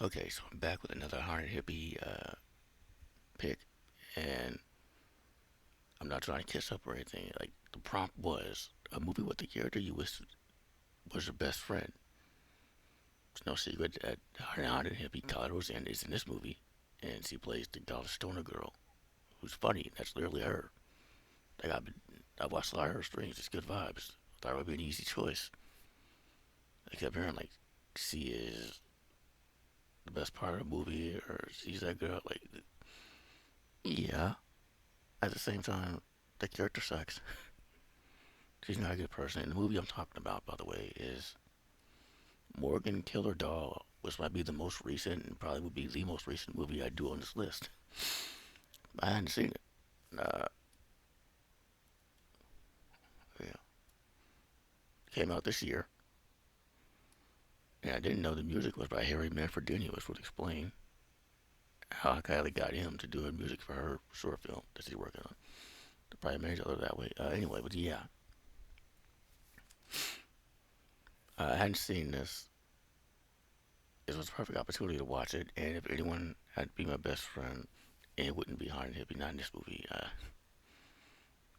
Okay, so I'm back with another Haunted Hippie pick, and I'm not trying to kiss up or anything. Like, the prompt was a movie with the character you wish was your best friend. It's no secret that Haunted Hippie Colorado is in this movie, and she plays the Dollar Stoner girl, who's funny. That's literally her. Like, I've watched a lot of her streams. It's good vibes. Thought it would be an easy choice. I kept hearing, like, she is the best part of the movie, or she's that girl. Like, yeah. At the same time, the character sucks. She's not a good person. And the movie I'm talking about, by the way, is Morgan Killer Doll, which might be the most recent and probably would be the most recent movie I do on this list. I hadn't seen it. Yeah, it came out this year, and I didn't know the music was by Harry Manfredini, which would explain how I kind of got him to do music for her short film that she's working on. They probably made it that way. Anyway, but yeah, I hadn't seen this. This was a perfect opportunity to watch it, and if anyone had to be my best friend, it wouldn't be Haunted Hippie, not in this movie.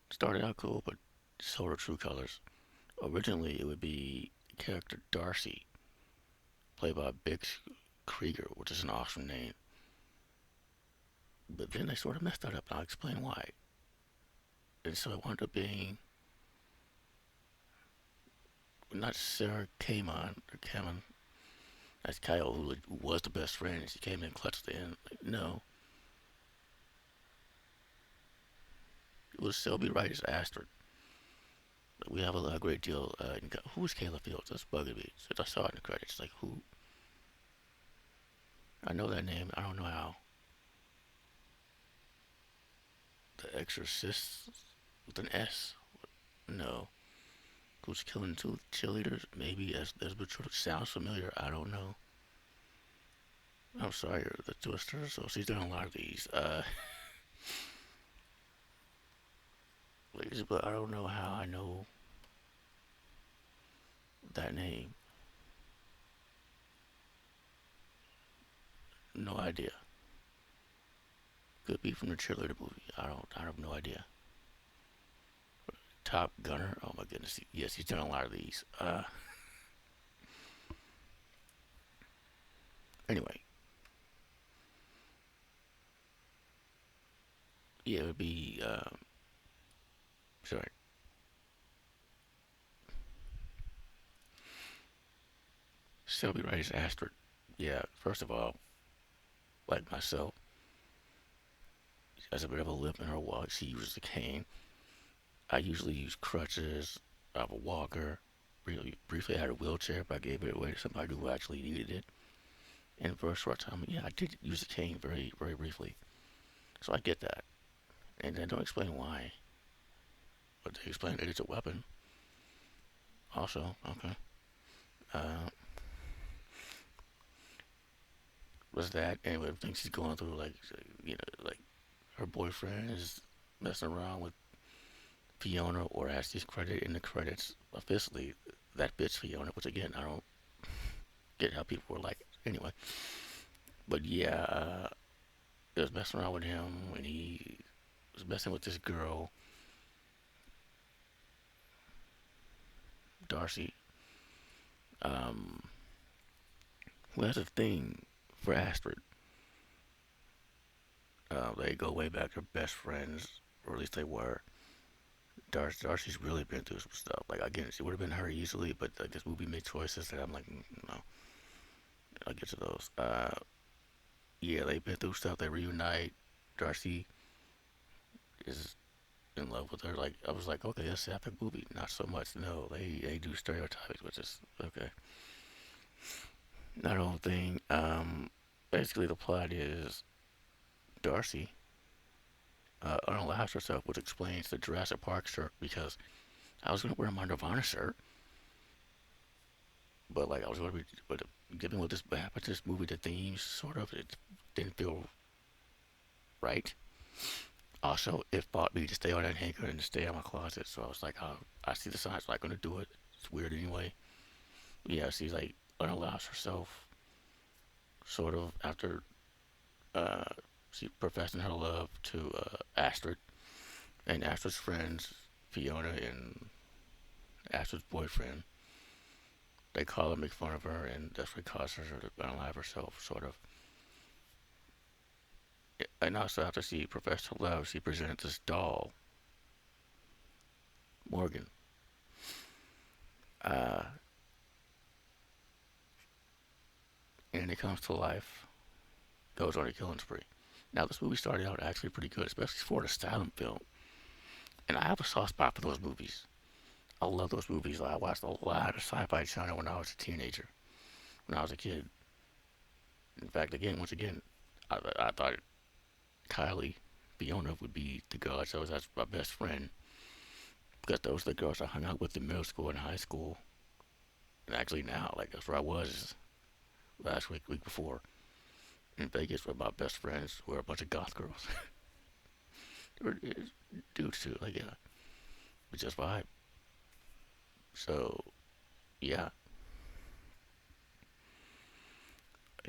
Started out cool, but showed her true colors. Originally, it would be character Darcy, played by Bix Krieger, which is an awesome name. But then they sort of messed that up, and I'll explain why. And so it wound up being not Sarah Kamon or Kamen. That's Kyle, who was the best friend, and she came in clutch at the end. Like, no, it was Selby Writer's Astrid. We have a great deal. Who is Kayla Fields? That's bugging me. Since I saw it in the credits, like who? I know that name. I don't know how. The Exorcist with an S. No. Who's killing two cheerleaders? Maybe as Bertrude sounds familiar. I don't know. I'm sorry, the Twister. So she's done a lot of these. But I don't know how I know that name. No idea. Could be from the cheerleader movie. I have no idea. Top Gunner. Oh my goodness. Yes, he's done a lot of these. Anyway, yeah, it would be. Sorry. Shelby Rice Astrid. Yeah. First of all, like myself, she has a bit of a limp in her walk. She uses a cane. I usually use crutches. I have a walker. Really briefly, I had a wheelchair, but I gave it away to somebody who actually needed it. And for a short time, yeah, I did use a cane very, very briefly. So I get that. And they don't explain why. But they explain that it's a weapon. Also, okay. Uh, was that anyway? Everything she's going through, like like her boyfriend is messing around with Fiona, or as she's credited in the credits officially, that bitch Fiona. Which again, I don't get how people were like it. Anyway, but yeah, it was messing around with him, and he was messing with this girl, Darcy, um, who has a thing for Astrid. They go way back. They're best friends, or at least they were. Darcy's really been through some stuff. Like again, it would have been her easily, but like this movie made choices that I'm like, no. I'll get to those. Yeah, they've been through stuff. They reunite. Darcy is in love with her. Like I was like, okay, that's an epic movie. Not so much. No, they do stereotypes, which is okay. Not a whole thing. Basically the plot is Darcy unallows herself, which explains the Jurassic Park shirt because I was gonna wear my Nirvana shirt, but like I was gonna be, but given what this happened to this movie, the themes sort of it didn't feel right. Also, it fought me to stay on that hanger and to stay in my closet. So I was like, oh, I see the signs, so I'm not gonna do it. It's weird anyway. Yeah, she's like unallows herself sort of after uh, she professing her love to Astrid and Astrid's friends, Fiona and Astrid's boyfriend. They call her, make fun of her, and that's what causes her to unalive herself, sort of. And also, after she professed her love, she presented this doll, Morgan. Uh, and it comes to life, goes on a killing spree. Now, this movie started out actually pretty good, especially for an asylum film. And I have a soft spot for those movies. I love those movies. I watched a lot of Sci-Fi Channel when I was a teenager, when I was a kid. In fact, once again, I thought Kylie, Fiona, would be the girl I chose as my best friend because those are the girls I hung out with in middle school and high school. And actually now, like that's where I was last week before in Vegas with my best friends who were a bunch of goth girls. They were dudes too, like yeah, we just vibe. So yeah,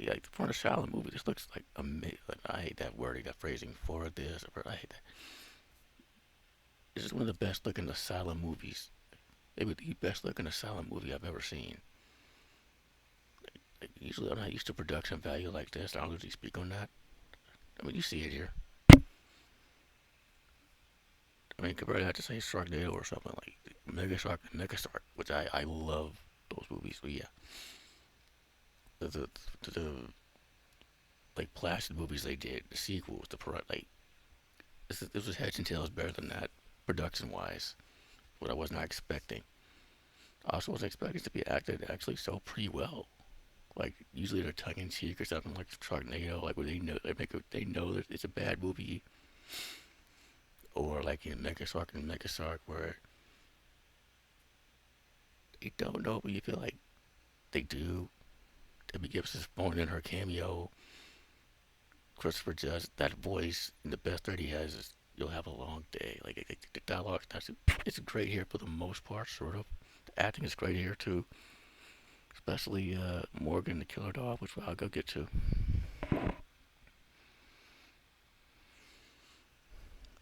like for an asylum movie, this looks like amazing. Like, I hate that wording, that phrasing for this. I hate that. This is one of the best looking asylum movies. Maybe the best looking asylum movie I've ever seen. Like, usually I'm not used to production value like this. I don't usually speak on that. I mean, you see it here. I mean, compared to that to say Sharknado or something like Mega Shark, which I love those movies. But yeah, the like Placid movies they did, the sequels, like this was heads and tails better than that production wise. What I was not expecting. I also wasn't expecting to be acted actually so pretty well. Like usually they're tongue in cheek or something like Sharknado, like where they know that it's a bad movie, or like in Mega Shark where they don't know, but you feel like they do. Debbie Gibson's phone in her cameo. Christopher Judge, that voice, and the best that he has is "You'll have a long day." Like the dialogue, it's great here for the most part, sort of. The acting is great here too, especially Morgan, the killer dog, which I'll go get to.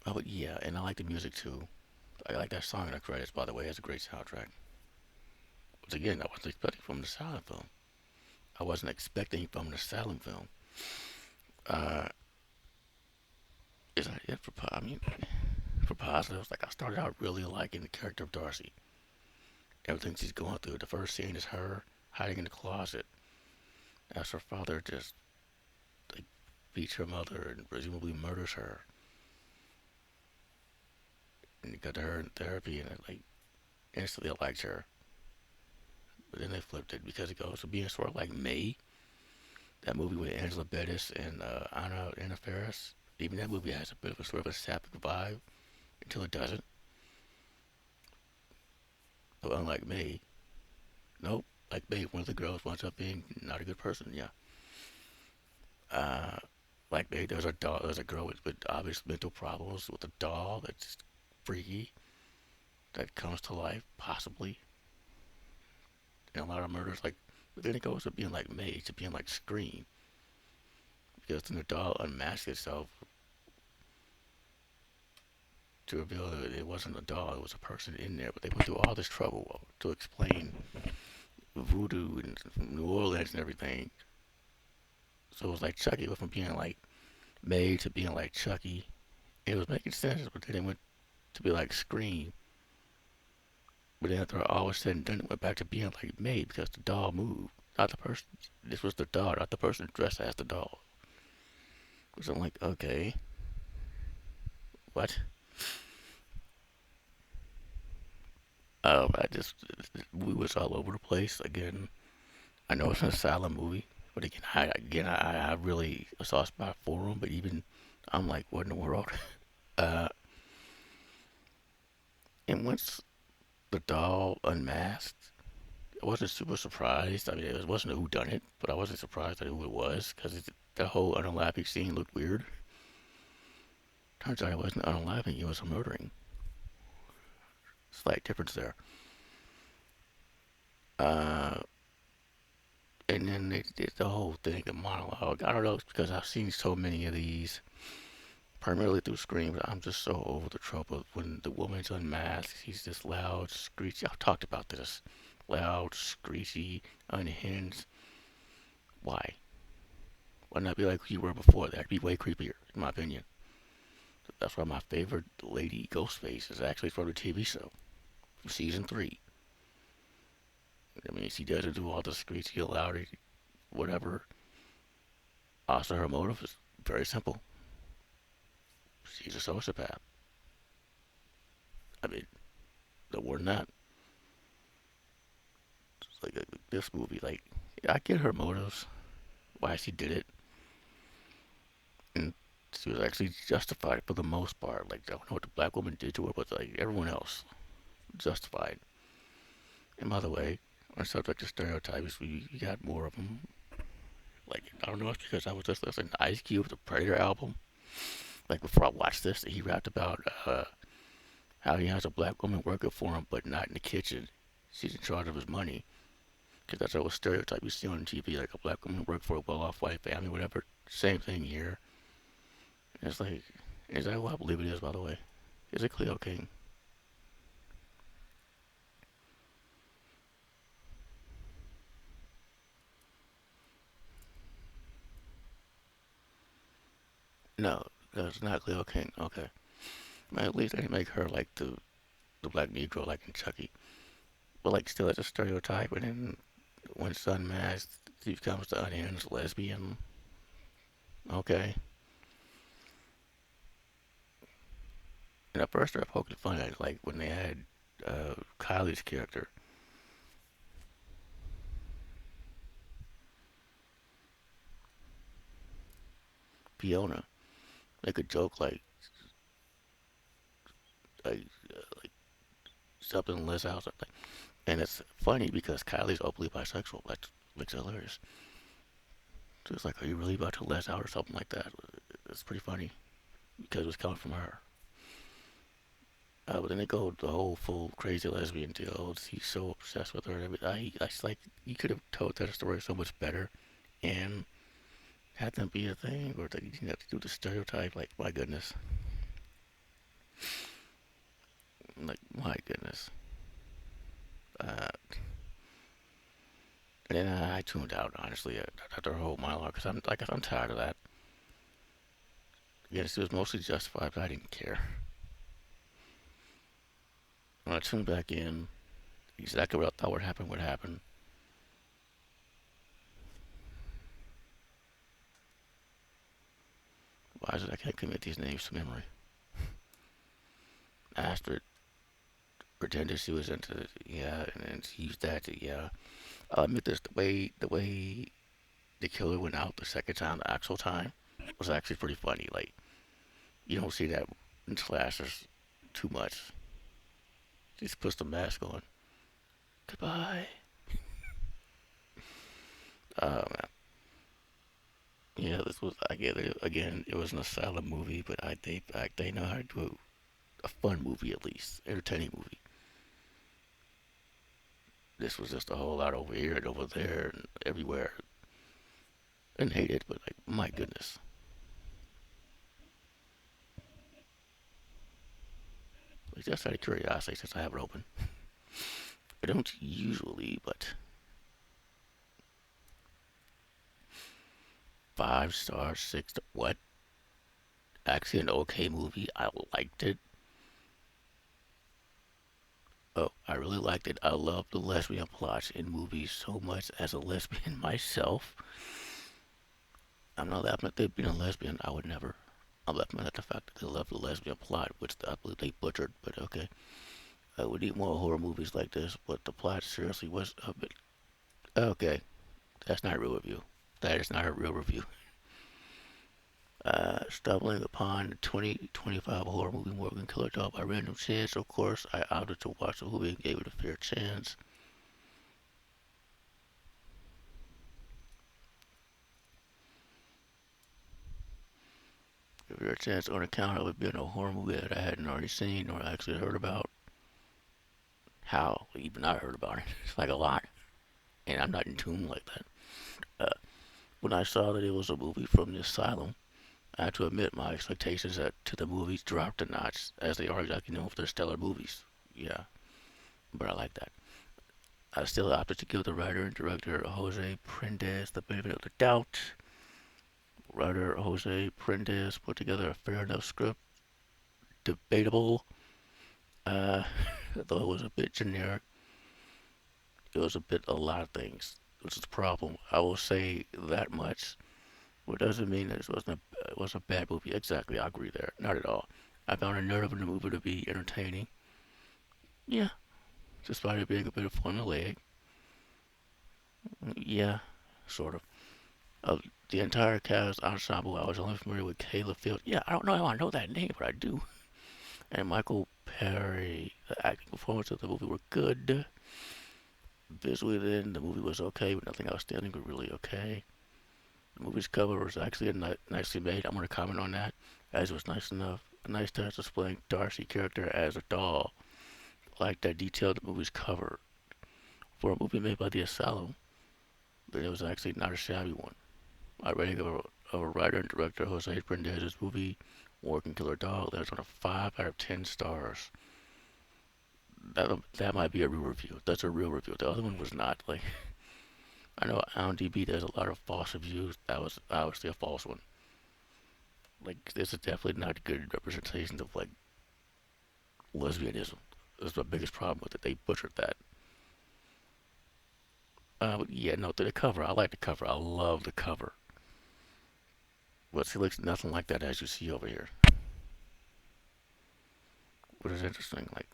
Oh, but yeah, and I like the music too. I like that song in the credits, by the way. It has a great soundtrack. Which again, I wasn't expecting from the silent film. I wasn't expecting from the silent film. Uh, is that it for? I mean, for positives, like I started out really liking the character of Darcy. Everything she's going through. The first scene is her hiding in the closet as her father just like beats her mother and presumably murders her. And it got to her in therapy, and it like instantly I liked her. But then they flipped it because it goes to being sort of like May, that movie with Angela Bettis and Anna Faris. Even that movie has a bit of a sort of a sapphic vibe until it doesn't. So unlike May, nope. Like May, one of the girls winds up being not a good person. Yeah. Uh, like May, there's a doll. There's a girl with obvious mental problems with a doll that's freaky that comes to life possibly. And a lot of murders like. But then it goes to being like May to being like Scream because then the doll unmasks itself to reveal that it wasn't a doll, it was a person in there. But they went through all this trouble to explain voodoo and New Orleans and everything. So it was like Chucky went from being like May to being like Chucky. It was making sense, but then it went to be like Scream. But then after all was said and done, it went back to being like May because the doll moved, not the person. This was the doll, not the person dressed as the doll. So I'm like, okay, what? I just we was all over the place again. I know it's an asylum movie, but I really a soft spot for him. But even I'm like, what in the world? Uh, and once the doll unmasked, I wasn't super surprised. I mean, it wasn't a who done it, but I wasn't surprised at who it was because the whole unalapping scene looked weird. Turns out it wasn't unalapping; it was a murdering. Slight difference there. Uh, And then they did the whole thing, a monologue. I don't know, it's because I've seen so many of these, primarily through Scream, but I'm just so over the trope of when the woman's unmasked, she's just loud, screechy. I've talked about this. Loud, screechy, unhinged. Why? Why not be like who you were before? That'd be way creepier, in my opinion. That's why my favorite lady Ghostface is actually from the TV show, from season 3. I mean, she doesn't do all the screechy, loud, whatever. Also, her motive is very simple. She's a sociopath. I mean, no more than that. Like this movie, like I get her motives, why she did it, and she was actually justified for the most part. Like I don't know what the black woman did to her, but like everyone else, justified. And by the way, on subject of stereotypes, we got more of them. Like I don't know if it's because I was just listening to Ice Cube, the Predator album. Like before I watched this, he rapped about how he has a black woman working for him, but not in the kitchen. She's in charge of his money. Because that's always stereotype you see on TV, like a black woman work for a well-off white family, whatever. Same thing here. And it's like, is that who I believe it is, by the way? Is it Cleo King? No, that's not Cleo King. Okay. But at least they didn't make her like the black Negro like in Chucky. But like still it's a stereotype and then when it's unmasked she becomes the unhinged lesbian. Okay. And at first they're poking fun at it, like when they had Kylie's character, Fiona. They could joke like like something less out something. And it's funny because Kylie's openly bisexual. That makes it hilarious. So it's like, are you really about to les out or something like that? It's pretty funny because it was coming from her. But then they go the whole full crazy lesbian deal. He's so obsessed with her. And everything. I like you could have told that story so much better and had them be a thing, or that you didn't have to do the stereotype. Like my goodness, like my goodness. Uh, and then I tuned out honestly after her whole monologue because I'm tired of that. Yes, it was mostly justified, but I didn't care. When I tuned back in, exactly what I thought would happen would happen. Why is it I can't commit these names to memory? Astrid pretended she was into it, yeah, and then she used that to, yeah. I'll admit this, the way the killer went out the second time, the actual time, was actually pretty funny. Like, you don't see that in slashers too much. She just puts the mask on. Goodbye. Man. Yeah, this was, I get it, again, it was an asylum movie, but they know how to do a fun movie at least, entertaining movie. This was just a whole lot over here and over there and everywhere. And hate it, but like, my goodness. Like, just out of curiosity, since I have it open. I don't usually, but 5 stars, what? Actually, an okay movie. I liked it. Oh, I really liked it. I love the lesbian plots in movies so much. As a lesbian myself, I'm not laughing at them being a lesbian. I would never. I'm laughing at the fact that they love the lesbian plot, which I believe they butchered. But okay, we need more horror movies like this. But the plot seriously was a bit. Okay, that's not a real review. That is not a real review. Stumbling upon the 2025 horror movie Morgan Killer Dog by random chance. Of course, I opted to watch the movie and gave it a fair chance. A fair chance on account of it being a horror movie that I hadn't already seen or actually heard about. How even I heard about it. It's like a lot, and I'm not in tune like that. Uh, when I saw that it was a movie from the asylum, I have to admit my expectations to the movies dropped a notch, as they are exactly known for their stellar movies. Yeah, but I like that. I still opted to give the writer and director Jose Prendez the benefit of the doubt. Writer Jose Prendez put together a fair enough script, debatable, uh, though it was a bit generic. It was a lot of things, which is the problem. I will say that much. What doesn't mean that it was a bad movie. Exactly, I agree there. Not at all. I found a nerve in the movie to be entertaining. Yeah, despite it being a bit of formulaic. Yeah, sort of. Of the entire cast ensemble, I was only familiar with Kayla Field. Yeah, I don't know how I know that name, but I do. And Michael Perry. The acting performances of the movie were good. Visually, then, the movie was okay, but nothing outstanding, but really okay. The movie's cover was actually nicely made. I'm going to comment on that, as it was nice enough. A nice touch displaying Darcy character as a doll. I like that detail the movie's cover. For a movie made by the Asylum, but it was actually not a shabby one. My rating of a writer and director Jose Prendez's movie, Working Killer Dog, that's on a 5 out of 10 stars. That might be a real review. That's a real review. The other one was not. Like, I know IMDb does a lot of false reviews. That was obviously a false one. Like, this is definitely not a good representation of, like, lesbianism. That's my biggest problem with it. They butchered that. Yeah, no, the cover. I like the cover. I love the cover. But she looks nothing like that as you see over here. Which is interesting. Like,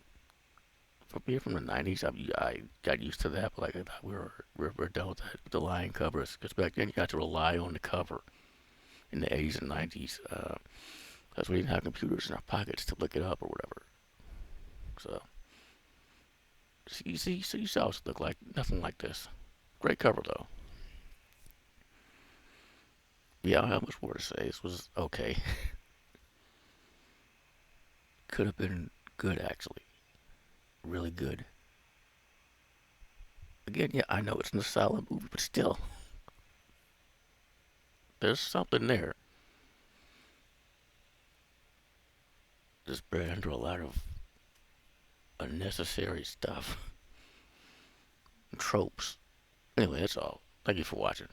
for being from the 90s, I got used to that. But, like, I thought we're done with that, with the lying covers. Because back then, you had to rely on the cover in the 80s and 90s. Because we didn't have computers in our pockets to look it up or whatever. So, so you saw it look like nothing like this. Great cover, though. Yeah, I don't have much more to say. This was okay. Could have been good, actually. Really good. Again, yeah, I know it's an asylum movie, but still, there's something there. Just buried under a lot of unnecessary stuff. Tropes. Anyway, that's all. Thank you for watching.